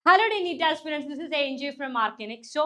Hello NEET aspirants, this is NG from Marconic. So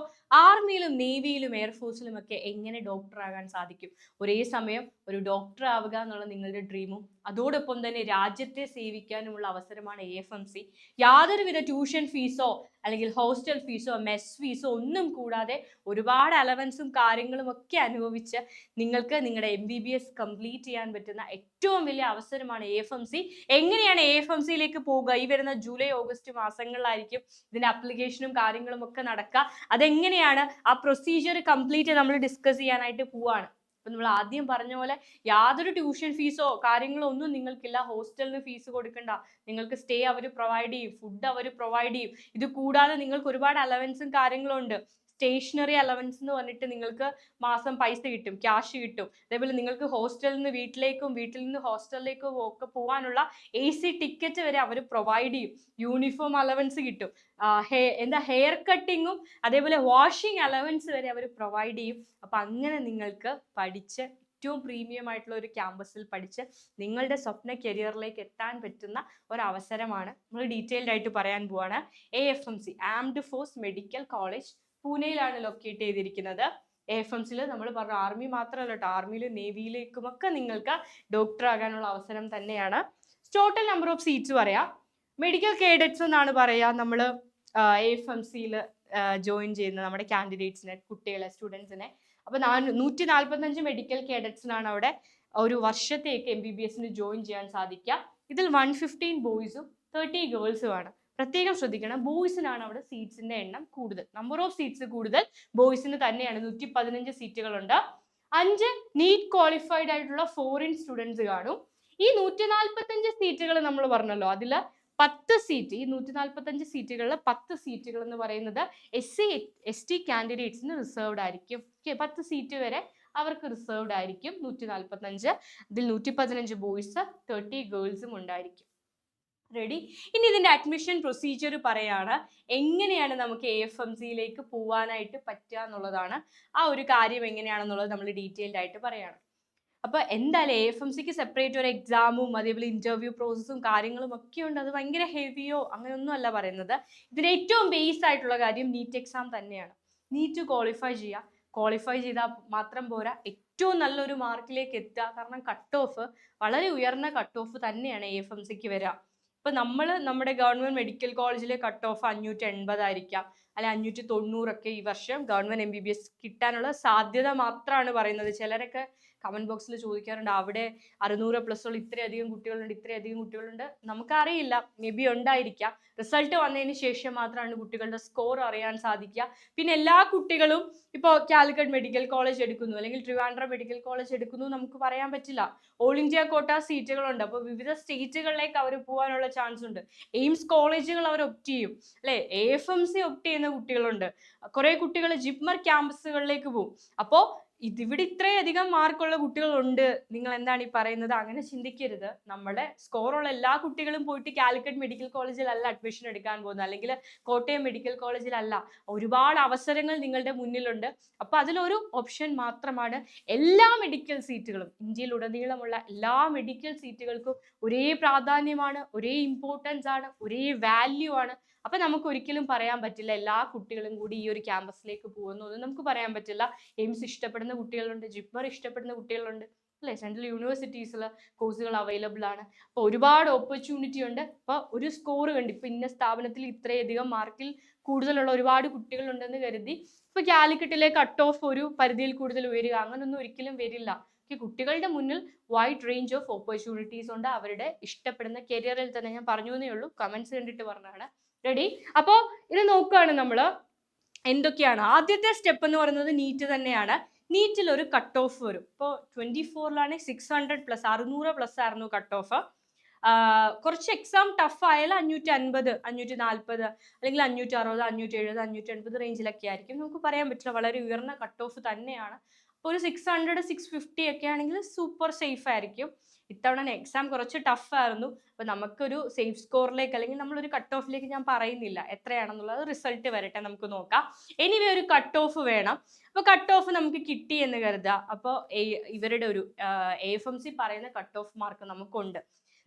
ആർമിയിലും നേവിയിലും എയർഫോഴ്സിലും ഒക്കെ എങ്ങനെ ഡോക്ടർ ആകാൻ സാധിക്കും? ഒരേ സമയം ഒരു ഡോക്ടർ ആവുക എന്നുള്ള നിങ്ങളുടെ ഡ്രീമും അതോടൊപ്പം തന്നെ രാജ്യത്തെ സേവിക്കാനുമുള്ള അവസരമാണ് AFMC. യാതൊരുവിധ ട്യൂഷൻ ഫീസോ അല്ലെങ്കിൽ ഹോസ്റ്റൽ ഫീസോ മെസ് ഫീസോ ഒന്നും കൂടാതെ ഒരുപാട് അലവൻസും കാര്യങ്ങളും ഒക്കെ അനുഭവിച്ച് നിങ്ങൾക്ക് നിങ്ങളുടെ MBBS കംപ്ലീറ്റ് ചെയ്യാൻ പറ്റുന്ന ഏറ്റവും വലിയ അവസരമാണ് AFMC. എങ്ങനെയാണ് AFMCയിലേക്ക് പോവുക? ഈ വരുന്ന ജൂലൈ ഓഗസ്റ്റ് മാസങ്ങളിലായിരിക്കും ഇതിന്റെ അപ്ലിക്കേഷനും കാര്യങ്ങളും ഒക്കെ നടക്കുക. അതെങ്ങനെയാണ് ആ പ്രൊസീജിയർ കംപ്ലീറ്റ് നമ്മൾ ഡിസ്കസ് ചെയ്യാനായിട്ട് പോവാണ്. അപ്പൊ നമ്മൾ ആദ്യം പറഞ്ഞ പോലെ യാതൊരു ട്യൂഷൻ ഫീസോ കാര്യങ്ങളോ ഒന്നും നിങ്ങൾക്കില്ല. ഹോസ്റ്റലിന് ഫീസ് കൊടുക്കണ്ട, നിങ്ങൾക്ക് സ്റ്റേ അവർ പ്രൊവൈഡ് ചെയ്യും, ഫുഡ് അവർ പ്രൊവൈഡ് ചെയ്യും. ഇത് കൂടാതെ നിങ്ങൾക്ക് ഒരുപാട് അലവൻസും കാര്യങ്ങളും ഉണ്ട്. സ്റ്റേഷനറി അലവൻസ് എന്ന് പറഞ്ഞിട്ട് നിങ്ങൾക്ക് മാസം പൈസ കിട്ടും, ക്യാഷ് കിട്ടും. അതേപോലെ നിങ്ങൾക്ക് ഹോസ്റ്റലിൽ നിന്ന് വീട്ടിലേക്കും വീട്ടിൽ നിന്ന് ഹോസ്റ്റലിലേക്കും ഒക്കെ പോകാനുള്ള AC ടിക്കറ്റ് വരെ അവർ പ്രൊവൈഡ് ചെയ്യും. യൂണിഫോം അലവൻസ് കിട്ടും, ഹെയർ കട്ടിങ്ങും അതേപോലെ വാഷിംഗ് അലവൻസ് വരെ അവർ പ്രൊവൈഡ് ചെയ്യും. അപ്പൊ അങ്ങനെ നിങ്ങൾക്ക് പഠിച്ച് ഏറ്റവും പ്രീമിയം ആയിട്ടുള്ള ഒരു ക്യാമ്പസിൽ പഠിച്ച് നിങ്ങളുടെ സ്വപ്ന കരിയറിലേക്ക് എത്താൻ പറ്റുന്ന ഒരവസരമാണ് നമ്മൾ ഡീറ്റെയിൽഡ് ആയിട്ട് പറയാൻ പോവാണ്. AFMC, armed force medical college, പൂനെയിലാണ് ലൊക്കേറ്റ് ചെയ്തിരിക്കുന്നത്. AFMCയിൽ നമ്മൾ പറഞ്ഞ ആർമി മാത്രമല്ല കേട്ടോ, ആർമിയിലും നേവിയിലേക്കും ഒക്കെ നിങ്ങൾക്ക് ഡോക്ടർ ആകാനുള്ള അവസരം തന്നെയാണ്. ടോട്ടൽ നമ്പർ ഓഫ് സീറ്റ്സ് പറയാം. മെഡിക്കൽ കേഡറ്റ്സ് എന്നാണ് പറയാ നമ്മൾ AFMCയിൽ ജോയിൻ ചെയ്യുന്ന നമ്മുടെ കാൻഡിഡേറ്റ്സിനെ, കുട്ടികളെ, സ്റ്റുഡൻസിനെ. അപ്പൊ 145 മെഡിക്കൽ കേഡറ്റ്സിനാണ് അവിടെ ഒരു വർഷത്തേക്ക് MBBSന് ജോയിൻ ചെയ്യാൻ സാധിക്കുക. ഇതിൽ 115 ബോയ്സും 30 ഗേൾസും ആണ്. പ്രത്യേകം ശ്രദ്ധിക്കണം, ബോയ്സിനാണ് അവിടെ സീറ്റ്സിന്റെ എണ്ണം കൂടുതൽ. നമ്പർ ഓഫ് സീറ്റ്സ് കൂടുതൽ ബോയ്സിന് തന്നെയാണ്. 115 സീറ്റുകളുണ്ട്. 5 നീറ്റ് ക്വാളിഫൈഡ് ആയിട്ടുള്ള ഫോറിൻ സ്റ്റുഡൻസ് കാണും. ഈ 145 സീറ്റുകൾ നമ്മൾ പറഞ്ഞല്ലോ, അതിൽ 10 സീറ്റ്, ഈ 145 സീറ്റുകളിൽ 10 സീറ്റുകൾ എന്ന് പറയുന്നത് SC/ST കാൻഡിഡേറ്റ്സിന് റിസർവ്ഡ് ആയിരിക്കും. 10 സീറ്റ് വരെ അവർക്ക് റിസർവ്ഡ് ആയിരിക്കും. 145, ഇതിൽ 115 ബോയ്സ് 30 ഗേൾസും ഉണ്ടായിരിക്കും. റെഡി? ഇനി ഇതിന്റെ അഡ്മിഷൻ പ്രൊസീജിയർ പറയാണ്. എങ്ങനെയാണ് നമുക്ക് AFMCയിലേക്ക് പോവാനായിട്ട് പറ്റുക എന്നുള്ളതാണ്. ആ ഒരു കാര്യം എങ്ങനെയാണെന്നുള്ളത് നമ്മൾ ഡീറ്റെയിൽഡ് ആയിട്ട് പറയാണ്. അപ്പൊ എന്തായാലും AFMCക്ക് സെപ്പറേറ്റ് ഒരു എക്സാമും അതേപോലെ ഇന്റർവ്യൂ പ്രോസസ്സും കാര്യങ്ങളും ഒക്കെ ഉണ്ട്. അത് ഭയങ്കര ഹെവിയോ അങ്ങനെയൊന്നും അല്ല പറയുന്നത്. ഇതിന് ഏറ്റവും ബേസ് ആയിട്ടുള്ള കാര്യം നീറ്റ് എക്സാം തന്നെയാണ്. നീറ്റ് ക്വാളിഫൈ ചെയ്യുക, ക്വാളിഫൈ ചെയ്താൽ മാത്രം പോരാ, ഏറ്റവും നല്ലൊരു മാർക്കിലേക്ക് എത്തുക. കാരണം കട്ട് ഓഫ് വളരെ ഉയർന്ന കട്ട് ഓഫ് തന്നെയാണ് AFMCക്ക് വരിക. ഇപ്പൊ നമ്മുടെ ഗവൺമെന്റ് മെഡിക്കൽ കോളേജിലെ കട്ട് ഓഫ് 580 ആയിരിക്കാം, അല്ലെ 590 ഒക്കെ ഈ വർഷം ഗവൺമെന്റ് MBBS കിട്ടാനുള്ള സാധ്യത മാത്രമാണ് പറയുന്നത്. ചിലരൊക്കെ കമന്റ് ബോക്സിൽ ചോദിക്കാറുണ്ട്, അവിടെ 600+ ഉള്ള ഇത്രയധികം കുട്ടികളുണ്ട്, ഇത്രയധികം കുട്ടികളുണ്ട്. നമുക്കറിയില്ല, മേ ബി ഉണ്ടായിരിക്കാം. റിസൾട്ട് വന്നതിന് ശേഷം മാത്രമാണ് കുട്ടികളുടെ സ്കോർ അറിയാൻ സാധിക്കുക. പിന്നെ എല്ലാ കുട്ടികളും ഇപ്പോൾ കാലിക്കറ്റ് മെഡിക്കൽ കോളേജ് എടുക്കുന്നു അല്ലെങ്കിൽ ട്രിവാൻഡ്രം മെഡിക്കൽ കോളേജ് എടുക്കുന്നു നമുക്ക് പറയാൻ പറ്റില്ല. ഓൾ ഇന്ത്യ കോട്ട സീറ്റുകളുണ്ട്. അപ്പോൾ വിവിധ സ്റ്റേറ്റുകളിലേക്ക് അവർ പോകാനുള്ള ചാൻസ് ഉണ്ട്. എയിംസ് കോളേജുകൾ അവർ ഒപ്റ്റ് ചെയ്യും, അല്ലെ? AFMC ഒപ്റ്റ് ചെയ്യുന്ന കുട്ടികളുണ്ട്. കുറെ കുട്ടികൾ ജിപ്മർ ക്യാമ്പസുകളിലേക്ക് പോകും. അപ്പോൾ ഇവിടെ ഇത്രയധികം മാർക്കുള്ള കുട്ടികളുണ്ട്, നിങ്ങൾ എന്താണ് ഈ പറയുന്നത്? അങ്ങനെ ചിന്തിക്കരുത്. നമ്മുടെ സ്കോറുള്ള എല്ലാ കുട്ടികളും പോയിട്ട് കാലിക്കറ്റ് മെഡിക്കൽ കോളേജിലല്ല അഡ്മിഷൻ എടുക്കാൻ പോകുന്നത്, അല്ലെങ്കിൽ കോട്ടയം മെഡിക്കൽ കോളേജിലല്ല. ഒരുപാട് അവസരങ്ങൾ നിങ്ങളുടെ മുന്നിലുണ്ട്. അപ്പൊ അതിലൊരു ഓപ്ഷൻ മാത്രമാണ് എല്ലാ മെഡിക്കൽ സീറ്റുകളും. ഇന്ത്യയിലുടനീളമുള്ള എല്ലാ മെഡിക്കൽ സീറ്റുകൾക്കും ഒരേ പ്രാധാന്യമാണ്, ഒരേ ഇമ്പോർട്ടൻസ് ആണ്, ഒരേ വാല്യൂ ആണ്. അപ്പൊ നമുക്ക് ഒരിക്കലും പറയാൻ പറ്റില്ല എല്ലാ കുട്ടികളും കൂടി ഈ ഒരു ക്യാമ്പസിലേക്ക് പോകുന്നു എന്ന് നമുക്ക് പറയാൻ പറ്റില്ല. എയിംസ് ഇഷ്ടപ്പെടുന്ന കുട്ടികളുണ്ട്, ജിപ്മർ ഇഷ്ടപ്പെടുന്ന കുട്ടികളുണ്ട്, അല്ലെ? സെൻട്രൽ യൂണിവേഴ്സിറ്റീസിൽ കോഴ്സുകൾ അവൈലബിൾ ആണ്. അപ്പോൾ ഒരുപാട് ഓപ്പർച്യൂണിറ്റി ഉണ്ട്. അപ്പൊ ഒരു സ്കോർ കണ്ട് ഇപ്പൊ ഇന്ന സ്ഥാപനത്തിൽ ഇത്രയധികം മാർക്കിൽ കൂടുതലുള്ള ഒരുപാട് കുട്ടികളുണ്ടെന്ന് കരുതി ഇപ്പൊ കാലിക്കറ്റിലെ കട്ട് ഓഫ് ഒരു പരിധിയിൽ കൂടുതൽ ഉയരുക അങ്ങനൊന്നും ഒരിക്കലും വരില്ല. കുട്ടികളുടെ മുന്നിൽ വൈഡ് റേഞ്ച് ഓഫ് ഓപ്പർച്യൂണിറ്റീസ് ഉണ്ട്. അവരുടെ ഇഷ്ടപ്പെടുന്ന കരിയറിൽ തന്നെ. ഞാൻ പറഞ്ഞു എന്നേ ഉള്ളൂ, കമന്റ്സ് കണ്ടിട്ട് പറഞ്ഞതാണ്. റെഡി? അപ്പോ ഇത് നോക്കുകയാണ് നമ്മൾ എന്തൊക്കെയാണ്. ആദ്യത്തെ സ്റ്റെപ്പ് എന്ന് പറയുന്നത് നീറ്റ് തന്നെയാണ്. നീറ്റിൽ ഒരു കട്ട് ഓഫ് വരും. ഇപ്പോൾ 24ലാണ് 600+, 600+ ആയിരുന്നു കട്ട് ഓഫ്. കുറച്ച് എക്സാം ടഫ് ആയാലും 550, 540 അല്ലെങ്കിൽ 560, 570, 580 റേഞ്ചിലൊക്കെ ആയിരിക്കും. നമുക്ക് പറയാൻ പറ്റില്ല, വളരെ ഉയർന്ന കട്ട് ഓഫ് തന്നെയാണ്. അപ്പോൾ ഒരു 600, 650 ഒക്കെ ആണെങ്കിൽ സൂപ്പർ സേഫ് ആയിരിക്കും. ഇത്തവണ എക്സാം കുറച്ച് ടഫ് ആയിരുന്നു. അപ്പൊ നമുക്കൊരു സേഫ് സ്കോറിലേക്ക് അല്ലെങ്കിൽ നമ്മളൊരു കട്ട് ഓഫിലേക്ക് ഞാൻ പറയുന്നില്ല എത്രയാണെന്നുള്ളത്, റിസൾട്ട് വരട്ടെ നമുക്ക് നോക്കാം. എനിവേ ഒരു കട്ട് ഓഫ് വേണം. അപ്പൊ കട്ട് ഓഫ് നമുക്ക് കിട്ടി എന്ന് കരുതുക. അപ്പോൾ ഇവരുടെ ഒരു AFMC പറയുന്ന കട്ട് ഓഫ് മാർക്ക് നമുക്കുണ്ട്.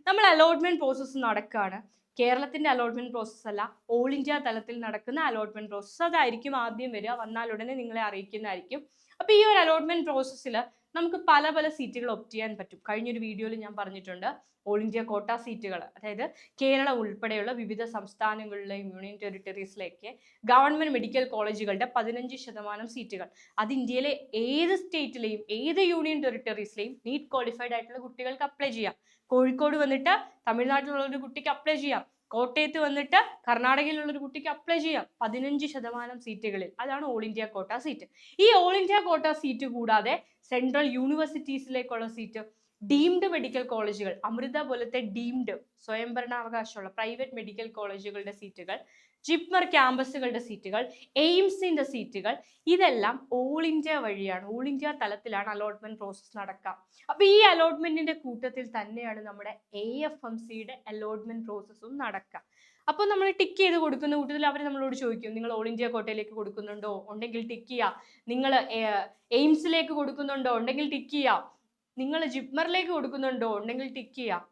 നമ്മൾ അലോട്ട്മെന്റ് പ്രോസസ്സ് നടക്കുകയാണ്. കേരളത്തിന്റെ അലോട്ട്മെന്റ് പ്രോസസ്സ് അല്ല, ഓൾ ഇന്ത്യ തലത്തിൽ നടക്കുന്ന അലോട്ട്മെന്റ് പ്രോസസ്സ്. അതായിരിക്കും ആദ്യം വരിക. വന്നാൽ ഉടനെ നിങ്ങളെ അറിയിക്കുന്നതായിരിക്കും. അപ്പൊ ഈ ഒരു അലോട്ട്മെന്റ് പ്രോസസ്സിൽ നമുക്ക് പല പല സീറ്റുകൾ ഒപ്റ്റ് ചെയ്യാൻ പറ്റും. കഴിഞ്ഞൊരു വീഡിയോയിൽ ഞാൻ പറഞ്ഞിട്ടുണ്ട് ഓൾ ഇന്ത്യ കോട്ട സീറ്റുകൾ, അതായത് കേരളം ഉൾപ്പെടെയുള്ള വിവിധ സംസ്ഥാനങ്ങളിലെയും യൂണിയൻ ടെറിട്ടറീസിലേക്ക് ഗവൺമെന്റ് മെഡിക്കൽ കോളേജുകളുടെ 15% സീറ്റുകൾ. അത് ഇന്ത്യയിലെ ഏത് സ്റ്റേറ്റിലെയും ഏത് യൂണിയൻ ടെറിട്ടറീസിലെയും നീറ്റ് ക്വാളിഫൈഡ് ആയിട്ടുള്ള കുട്ടികൾക്ക് അപ്ലൈ ചെയ്യാം. കോഴിക്കോട് വന്നിട്ട് തമിഴ്നാട്ടിലുള്ള ഒരു കുട്ടിക്ക് അപ്ലൈ ചെയ്യാം. കോട്ടയത്ത് വന്നിട്ട് കർണാടകയിലുള്ള ഒരു കുട്ടിക്ക് അപ്ലൈ ചെയ്യാം. 15% സീറ്റുകളിൽ. അതാണ് ഓൾ ഇന്ത്യ കോട്ട സീറ്റ്. ഈ ഓൾ ഇന്ത്യ കോട്ട സീറ്റ് കൂടാതെ സെൻട്രൽ യൂണിവേഴ്സിറ്റീസിലേക്കുള്ള സീറ്റ്, ഡീംഡ് മെഡിക്കൽ കോളേജുകൾ, അമൃത പോലത്തെ ഡീംഡ് സ്വയംഭരണാവകാശമുള്ള പ്രൈവറ്റ് മെഡിക്കൽ കോളേജുകളുടെ സീറ്റുകൾ, ജിപ്മർ ക്യാമ്പസുകളുടെ സീറ്റുകൾ, എയിംസിന്റെ സീറ്റുകൾ, ഇതെല്ലാം ഓൾ ഇന്ത്യ വഴിയാണ്, ഓൾ ഇന്ത്യ തലത്തിലാണ് അലോട്ട്മെന്റ് പ്രോസസ് നടക്കുക. അപ്പൊ ഈ അലോട്ട്മെന്റിന്റെ കൂട്ടത്തിൽ തന്നെയാണ് നമ്മുടെ AFMCയുടെ അലോട്ട്മെന്റ് പ്രോസസ്സും നടക്കുക. അപ്പോൾ നമ്മൾ ടിക്ക് ചെയ്ത് കൊടുക്കുന്ന കൂട്ടത്തിൽ അവർ നമ്മളോട് ചോദിക്കും, നിങ്ങൾ ഓൾ ഇന്ത്യ കോട്ടയിലേക്ക് കൊടുക്കുന്നുണ്ടോ? ഉണ്ടെങ്കിൽ ടിക്ക് ചെയ്യാം. നിങ്ങൾ എയിംസിലേക്ക് കൊടുക്കുന്നുണ്ടോ? ഉണ്ടെങ്കിൽ ടിക്ക് ചെയ്യാം. നിങ്ങൾ ജിപ്മറിലേക്ക് കൊടുക്കുന്നുണ്ടോ? ഉണ്ടെങ്കിൽ ടിക്ക് ചെയ്യാം.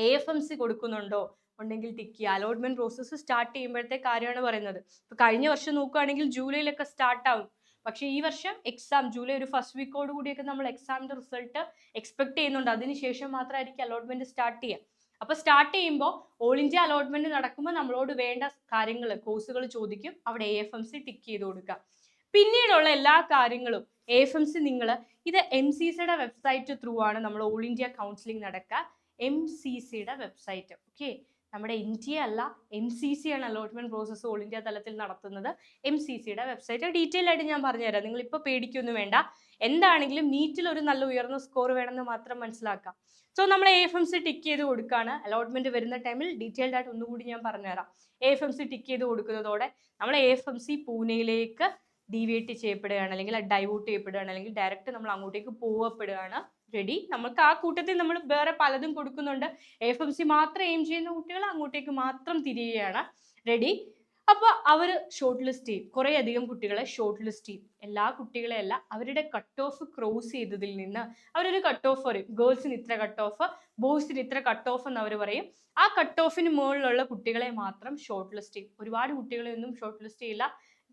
AFMC കൊടുക്കുന്നുണ്ടോ? ഉണ്ടെങ്കിൽ ടിക്ക് ചെയ്യുക. അലോട്ട്മെന്റ് പ്രോസസ്സ് സ്റ്റാർട്ട് ചെയ്യുമ്പോഴത്തെ കാര്യമാണ് പറയുന്നത്. ഇപ്പൊ കഴിഞ്ഞ വർഷം നോക്കുകയാണെങ്കിൽ ജൂലൈയിലൊക്കെ സ്റ്റാർട്ട് ആവും. പക്ഷേ ഈ വർഷം എക്സാം ജൂലൈ ഒരു ഫസ്റ്റ് വീക്കോട് കൂടിയൊക്കെ നമ്മൾ എക്സാമിന്റെ റിസൾട്ട് എക്സ്പെക്ട് ചെയ്യുന്നുണ്ട്. അതിനുശേഷം മാത്രമായിരിക്കും അലോട്ട്മെന്റ് സ്റ്റാർട്ട് ചെയ്യുക. അപ്പൊ സ്റ്റാർട്ട് ചെയ്യുമ്പോൾ ഓൾ ഇന്ത്യ അലോട്ട്മെന്റ് നടക്കുമ്പോൾ നമ്മളോട് വേണ്ട കാര്യങ്ങൾ, കോഴ്സുകൾ ചോദിക്കും. അവിടെ AFMC ടിക്ക് ചെയ്ത് കൊടുക്കുക. പിന്നീടുള്ള എല്ലാ കാര്യങ്ങളും AFMC നിങ്ങൾ ഇത് MCCയുടെ വെബ്സൈറ്റ് ത്രൂ ആണ് നമ്മൾ ഓൾ ഇന്ത്യ കൗൺസിലിംഗ് നടക്കുക. MCCയുടെ വെബ്സൈറ്റ്. ഓക്കെ, നമ്മുടെ NTA അല്ല, MCC ആണ് അലോട്ട്മെന്റ് പ്രോസസ്സ് ഓൾ ഇന്ത്യ തലത്തിൽ നടത്തുന്നത്. MCCയുടെ വെബ്സൈറ്റ് ഡീറ്റെയിൽ ആയിട്ട് ഞാൻ പറഞ്ഞുതരാം. നിങ്ങൾ ഇപ്പോൾ പേടിക്കൊന്നും വേണ്ട. എന്താണെങ്കിലും നീറ്റിൽ ഒരു നല്ല ഉയർന്ന സ്കോർ വേണമെന്ന് മാത്രം മനസ്സിലാക്കാം. സോ നമ്മൾ AFMC ടിക്ക് ചെയ്ത് കൊടുക്കുകയാണ്. അലോട്ട്മെന്റ് വരുന്ന ടൈമിൽ ഡീറ്റെയിൽഡ് ആയിട്ട് ഒന്നുകൂടി ഞാൻ പറഞ്ഞുതരാം. AFMC ടിക്ക് ചെയ്ത് കൊടുക്കുന്നതോടെ നമ്മൾ AFMC പൂനെയിലേക്ക് ഡീവിയേറ്റ് ചെയ്യപ്പെടുകയാണ്, അല്ലെങ്കിൽ ഡൈവേർട്ട് ചെയ്യപ്പെടുകയാണ്, അല്ലെങ്കിൽ ഡയറക്റ്റ് നമ്മൾ അങ്ങോട്ടേക്ക് പോവപ്പെടുകയാണ്. റെഡി? നമുക്ക് ആ കൂട്ടത്തിൽ നമ്മൾ വേറെ പലതും കൊടുക്കുന്നുണ്ട്. AFMC മാത്രം എയിം ചെയ്യുന്ന കുട്ടികൾ അങ്ങോട്ടേക്ക് മാത്രം തിരിയുകയാണ്. റെഡി? അപ്പൊ അവർ ഷോർട്ട് ലിസ്റ്റ് ചെയ്യും. കുറെ അധികം കുട്ടികളെ ഷോർട്ട് ലിസ്റ്റ് ചെയ്യും. എല്ലാ കുട്ടികളെ അല്ല, അവരുടെ കട്ട് ഓഫ് ക്രോസ് ചെയ്തതിൽ നിന്ന് അവരൊരു കട്ട് ഓഫ് പറയും. ഗേൾസിന് ഇത്ര കട്ട് ഓഫ്, ബോയ്സിന് ഇത്ര കട്ട് ഓഫ് എന്ന് അവർ പറയും. ആ കട്ട് ഓഫിന് മുകളിലുള്ള കുട്ടികളെ മാത്രം ഷോർട്ട് ലിസ്റ്റ് ചെയ്യും. ഒരുപാട് കുട്ടികളെ ഒന്നും ഷോർട്ട് ലിസ്റ്റ് ചെയ്യില്ല.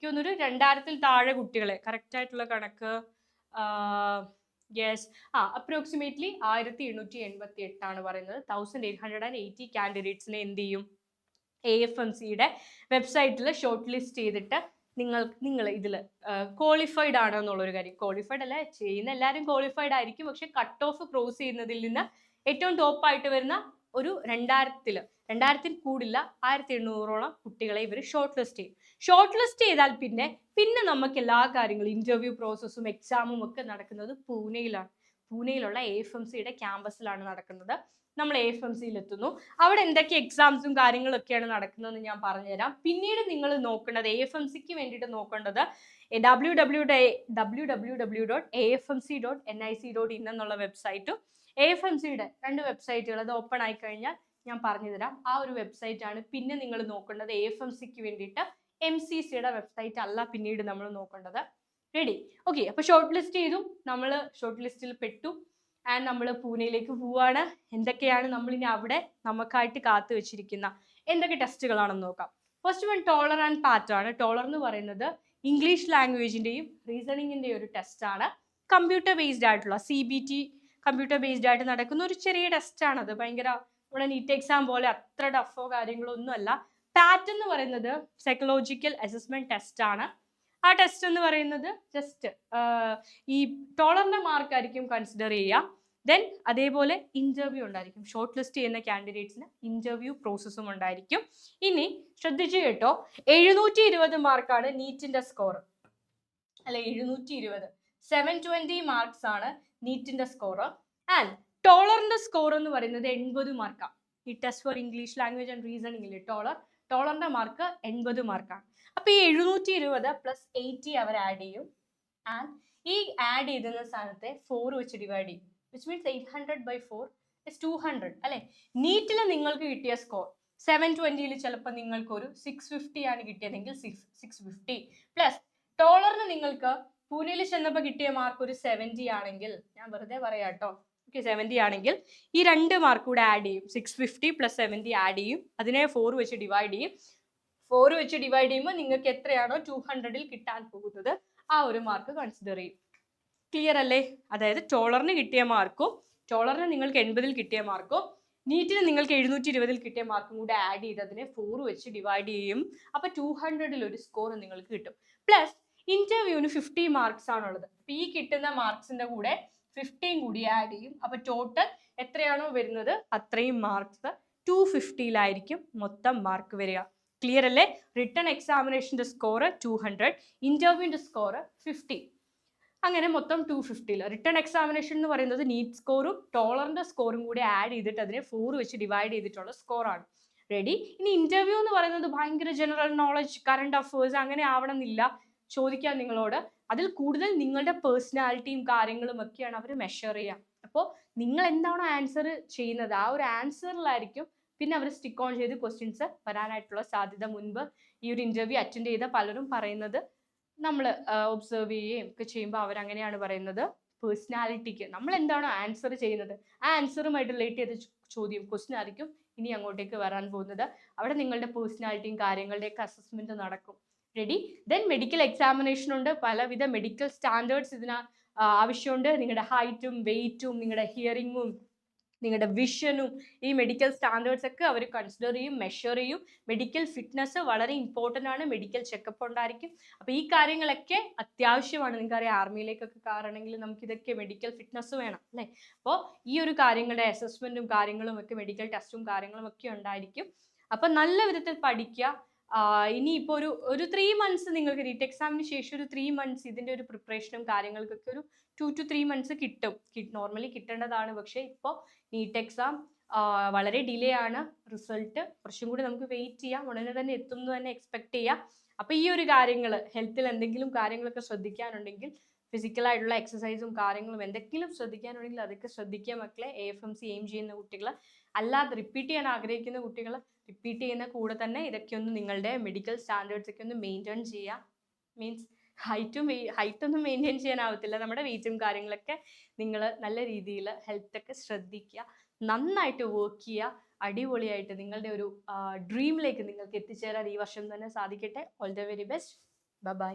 എനിക്ക് തോന്നുന്നു 2000-ൽ താഴെ കുട്ടികളെ, കറക്റ്റ് ആയിട്ടുള്ള കണക്ക് യെസ്, അപ്രോക്സിമേറ്റ്ലി 1888 ആണ് പറയുന്നത്. 1880 കാൻഡിഡേറ്റ്സിനെ എന്ത് ചെയ്യും? AFMCയുടെ വെബ്സൈറ്റിൽ ഷോർട്ട് ലിസ്റ്റ് ചെയ്തിട്ട് നിങ്ങൾ ഇതിൽ ക്വാളിഫൈഡ് ആണോ എന്നുള്ളൊരു കാര്യം, ക്വാളിഫൈഡ് അല്ല, ചെയ്യുന്ന എല്ലാവരും ക്വാളിഫൈഡ് ആയിരിക്കും. പക്ഷെ കട്ട് ഓഫ് ക്രോസ് ചെയ്യുന്നതിൽ നിന്ന് ഏറ്റവും ടോപ്പായിട്ട് വരുന്ന ഒരു 2000-ൽ കൂടില്ല 1800-ഓളം കുട്ടികളെ ഇവർ ഷോർട്ട് ലിസ്റ്റ് ചെയ്യും. ഷോർട്ട് ലിസ്റ്റ് ചെയ്താൽ പിന്നെ നമുക്ക് എല്ലാ കാര്യങ്ങളും, ഇന്റർവ്യൂ പ്രോസസ്സും എക്സാമും ഒക്കെ നടക്കുന്നത് പൂനെയിലാണ്. പൂനെയിലുള്ള AFMCയുടെ ക്യാമ്പസിലാണ് നടക്കുന്നത്. നമ്മൾ AFMCയിൽ എത്തുന്നു. അവിടെ എന്തൊക്കെ എക്സാംസും കാര്യങ്ങളൊക്കെയാണ് നടക്കുന്നതെന്ന് ഞാൻ പറഞ്ഞുതരാം. പിന്നീട് നിങ്ങൾ നോക്കേണ്ടത്, AFMCക്ക് വേണ്ടിയിട്ട് നോക്കേണ്ടത് www.afmc.nic.in എന്നുള്ള വെബ്സൈറ്റും AFMCയുടെ 2 വെബ്സൈറ്റുകൾ അത് ഓപ്പൺ ആയി കഴിഞ്ഞാൽ ഞാൻ പറഞ്ഞു തരാം. ആ ഒരു വെബ്സൈറ്റ് ആണ് പിന്നെ നിങ്ങൾ നോക്കേണ്ടത്. AFMCക്ക് വേണ്ടിയിട്ട് MCCയുടെ വെബ്സൈറ്റ് അല്ല പിന്നീട് നമ്മൾ നോക്കേണ്ടത്. റെഡി? ഓക്കെ, അപ്പൊ ഷോർട്ട് ലിസ്റ്റ് ചെയ്തു, നമ്മൾ ഷോർട്ട് ലിസ്റ്റിൽ പെട്ടു. ആൻഡ് നമ്മൾ പൂനെയിലേക്ക് പോവാണ്. എന്തൊക്കെയാണ് നമ്മൾ ഇനി അവിടെ നമുക്കായിട്ട് കാത്തു വെച്ചിരിക്കുന്ന എന്തൊക്കെ ടെസ്റ്റുകളാണെന്ന് നോക്കാം. ഫസ്റ്റ് വൺ ടോളർ ആൻഡ് പാറ്റ് ആണ്. ടോളർ എന്ന് പറയുന്നത് ഇംഗ്ലീഷ് ലാംഗ്വേജിന്റെയും റീസണിങ്ങിന്റെയും ഒരു ടെസ്റ്റ് ആണ്. കമ്പ്യൂട്ടർ ബേസ്ഡ് ആയിട്ടുള്ള CBT കമ്പ്യൂട്ടർ ബേസ്ഡ് ആയിട്ട് നടക്കുന്ന ഒരു ചെറിയ ടെസ്റ്റ് ആണ്. അത് ഭയങ്കര നമ്മുടെ നീറ്റ് എക്സാം പോലെ അത്ര ടഫോ കാര്യങ്ങളോ ഒന്നും അല്ല. പാറ്റ് എന്ന് പറയുന്നത് സൈക്കോളജിക്കൽ അസസ്മെന്റ് ടെസ്റ്റ് ആണ്. ആ ടെസ്റ്റ് എന്ന് പറയുന്നത് ജസ്റ്റ് ഈ ടോളറിന്റെ മാർക്ക് ആയിരിക്കും കൺസിഡർ ചെയ്യുക. ദെൻ അതേപോലെ ഇന്റർവ്യൂ ഉണ്ടായിരിക്കും. ഷോർട്ട് ലിസ്റ്റ് ചെയ്യുന്ന കാൻഡിഡേറ്റ്സിന് ഇന്റർവ്യൂ പ്രോസസ്സും ഉണ്ടായിരിക്കും. ഇനി ശ്രദ്ധിച്ചു കേട്ടോ, 720 മാർക്കാണ് നീറ്റിന്റെ സ്കോർ. അല്ല, 720, 720 മാർക്സ് ആണ് നീറ്റിന്റെ സ്കോർ. ആൻഡ് ടോളറിന്റെ സ്കോർ എന്ന് പറയുന്നത് 80 മാർക്കാണ്. ഈ test for English language and റീസണിംഗിൽ ടോളറിന്റെ മാർക്ക് 80 മാർക്കാണ്. അപ്പൊ ഈ 720 പ്ലസ് 80 അവർ ആഡ് ചെയ്യും. ആൻഡ് ഈ ആഡ് ചെയ്തുന്ന സ്ഥാനത്തെ 4 വെച്ച് ഡിവൈഡ് ചെയ്യും. വിച്ച് മീൻസ് 800/4 is 200 അല്ലെ. നീറ്റിൽ നിങ്ങൾക്ക് കിട്ടിയ സ്കോർ 720-ൽ ചിലപ്പോൾ നിങ്ങൾക്ക് ഒരു 650 ആണ് കിട്ടിയതെങ്കിൽ 650 പ്ലസ് ടോളറിന് നിങ്ങൾക്ക് പൂനെയിൽ ചെന്നപ്പോൾ കിട്ടിയ മാർക്ക് ഒരു 70 ആണെങ്കിൽ, ഞാൻ വെറുതെ പറയാട്ടോ, ഓക്കെ 70 ആണെങ്കിൽ ഈ 2 മാർക്ക് കൂടെ ആഡ് ചെയ്യും. 650 + 70 ആഡ് ചെയ്യും. അതിനെ 4 വെച്ച് ഡിവൈഡ് ചെയ്യും. 4 വെച്ച് ഡിവൈഡ് ചെയ്യുമ്പോൾ നിങ്ങൾക്ക് എത്രയാണോ 200ൽ കിട്ടാൻ പോകുന്നത് ആ ഒരു മാർക്ക് കൺസിഡർ ചെയ്യും. ക്ലിയർ അല്ലേ? അതായത് ടോളറിന് കിട്ടിയ മാർക്കും ടോളറിന് നിങ്ങൾക്ക് 80ൽ കിട്ടിയ മാർക്കും നീറ്റിന് നിങ്ങൾക്ക് 720ൽ കിട്ടിയ മാർക്കും കൂടെ ആഡ് ചെയ്ത് അതിനെ 4 വെച്ച് ഡിവൈഡ് ചെയ്യും. അപ്പൊ 200ൽ ഒരു സ്കോർ നിങ്ങൾക്ക് കിട്ടും. പ്ലസ് ഇന്റർവ്യൂവിന് 50 മാർക്സ് ആണുള്ളത്. അപ്പൊ ഈ കിട്ടുന്ന മാർക്സിന്റെ കൂടെ 15 കൂടി ആഡ് ചെയ്യും. അപ്പൊ ടോട്ടൽ എത്രയാണോ വരുന്നത് അത്രയും മാർക്സ് 250ലായിരിക്കും മൊത്തം മാർക്ക് വരിക. ക്ലിയർ അല്ലേ? റിട്ടൺ എക്സാമിനേഷന്റെ സ്കോർ 200, ഇന്റർവ്യൂവിന്റെ സ്കോർ 50. അങ്ങനെ മൊത്തം 250. റിട്ടൺ എക്സാമിനേഷൻ എന്ന് പറയുന്നത് നീറ്റ് സ്കോറും ടോളറിന്റെ സ്കോറും കൂടി ആഡ് ചെയ്തിട്ട് അതിനെ 4 വെച്ച് ഡിവൈഡ് ചെയ്തിട്ടുള്ള സ്കോറാണ്. റെഡി? ഇനി ഇന്റർവ്യൂ എന്ന് പറയുന്നത് ഭയങ്കര ജനറൽ നോളജ്, കറണ്ട് അഫേഴ്സ് അങ്ങനെ ആവണമെന്നില്ല ചോദിക്കാൻ നിങ്ങളോട്. അതിൽ കൂടുതൽ നിങ്ങളുടെ പേഴ്സണാലിറ്റിയും കാര്യങ്ങളും ഒക്കെയാണ് അവർ മെഷർ ചെയ്യുക. അപ്പോൾ നിങ്ങൾ എന്താണോ ആൻസർ ചെയ്യുന്നത് ആ ഒരു ആൻസറിലായിരിക്കും പിന്നെ അവർ സ്റ്റിക്ക് ഓൺ ചെയ്ത് ക്വസ്റ്റ്യൻസ് വരാനായിട്ടുള്ള സാധ്യത. മുൻപ് ഈ ഒരു ഇന്റർവ്യൂ അറ്റൻഡ് ചെയ്ത പലരും പറയുന്നത് നമ്മൾ ഒബ്സർവ് ചെയ്യുകയും ഒക്കെ ചെയ്യുമ്പോൾ അവരങ്ങനെയാണ് പറയുന്നത്, പേഴ്സണാലിറ്റിക്ക് നമ്മൾ എന്താണോ ആൻസർ ചെയ്യുന്നത് ആ ആൻസറുമായിട്ട് റിലേറ്റ് ചെയ്ത ചോദ്യം ക്വസ്റ്റ്യൻ ആയിരിക്കും ഇനി അങ്ങോട്ടേക്ക് വരാൻ പോകുന്നത്. അവിടെ നിങ്ങളുടെ പേഴ്സണാലിറ്റിയും കാര്യങ്ങളുടെയൊക്കെ അസസ്മെന്റ് നടക്കും. റെഡി? ദെൻ മെഡിക്കൽ എക്സാമിനേഷൻ ഉണ്ട്. പലവിധ മെഡിക്കൽ സ്റ്റാൻഡേർഡ്സ് ഇതിന് ആവശ്യമുണ്ട്. നിങ്ങളുടെ ഹൈറ്റും വെയിറ്റും നിങ്ങളുടെ ഹിയറിങ്ങും നിങ്ങളുടെ വിഷനും ഈ മെഡിക്കൽ സ്റ്റാൻഡേർഡ്സ് ഒക്കെ അവർ കൺസിഡർ ചെയ്യും, മെഷർ ചെയ്യും. മെഡിക്കൽ ഫിറ്റ്നസ് വളരെ ഇമ്പോർട്ടൻ്റ് ആണ്. മെഡിക്കൽ ചെക്കപ്പ് ഉണ്ടായിരിക്കും. അപ്പോൾ ഈ കാര്യങ്ങളൊക്കെ അത്യാവശ്യമാണ്. നിങ്ങൾക്കറിയാം ആർമിയിലേക്കൊക്കെ കയറണമെങ്കിൽ നമുക്ക് ഇതൊക്കെ മെഡിക്കൽ ഫിറ്റ്നസ് വേണം അല്ലേ? അപ്പോൾ ഈ ഒരു കാര്യങ്ങളുടെ അസസ്മെന്റും കാര്യങ്ങളും ഒക്കെ മെഡിക്കൽ ടെസ്റ്റും കാര്യങ്ങളും ഒക്കെ ഉണ്ടായിരിക്കും. അപ്പം നല്ല വിധത്തിൽ പഠിക്കുക. ഇനിയിപ്പോൾ ഒരു 3 months നിങ്ങൾക്ക് നീറ്റ് എക്സാമിന് ശേഷം ഒരു 3 months ഇതിൻ്റെ ഒരു പ്രിപ്പറേഷനും കാര്യങ്ങൾക്കൊക്കെ ഒരു 2 to 3 months കിട്ടും. നോർമലി കിട്ടേണ്ടതാണ്. പക്ഷേ ഇപ്പോൾ നീറ്റ് എക്സാം വളരെ ഡിലേ ആണ്. റിസൾട്ട് കുറച്ചും കൂടി നമുക്ക് വെയിറ്റ് ചെയ്യാം. ഉടനെ തന്നെ എത്തും എന്ന് തന്നെ എക്സ്പെക്ട് ചെയ്യാം. അപ്പോൾ ഈ ഒരു കാര്യങ്ങൾ ഹെൽത്തിൽ എന്തെങ്കിലും കാര്യങ്ങളൊക്കെ ശ്രദ്ധിക്കാനുണ്ടെങ്കിൽ ഫിസിക്കലായിട്ടുള്ള എക്സസൈസും കാര്യങ്ങളും എന്തെങ്കിലും ശ്രദ്ധിക്കാനുണ്ടെങ്കിൽ അതൊക്കെ ശ്രദ്ധിക്കുക മക്കളെ. AFMC എയിം ചെയ്യുന്ന കുട്ടികൾ, അല്ലാതെ റിപ്പീറ്റ് ചെയ്യാൻ ആഗ്രഹിക്കുന്ന കുട്ടികൾ റിപ്പീറ്റ് ചെയ്യുന്ന കൂടെ തന്നെ ഇതൊക്കെ ഒന്ന് നിങ്ങളുടെ മെഡിക്കൽ സ്റ്റാൻഡേർഡ്സ് ഒക്കെ ഒന്ന് മെയിൻറ്റെയിൻ ചെയ്യുക. മീൻസ് ഹൈറ്റൊന്നും മെയിൻറ്റെയിൻ ചെയ്യാനാവത്തില്ല. നമ്മുടെ വെയിറ്റും കാര്യങ്ങളൊക്കെ നിങ്ങൾ നല്ല രീതിയിൽ ഹെൽത്തൊക്കെ ശ്രദ്ധിക്കുക. നന്നായിട്ട് വർക്ക് ചെയ്യുക. അടിപൊളിയായിട്ട് നിങ്ങളുടെ ഒരു ഡ്രീമിലേക്ക് നിങ്ങൾക്ക് എത്തിച്ചേരാൻ ഈ വർഷം തന്നെ സാധിക്കട്ടെ. All the very best. By.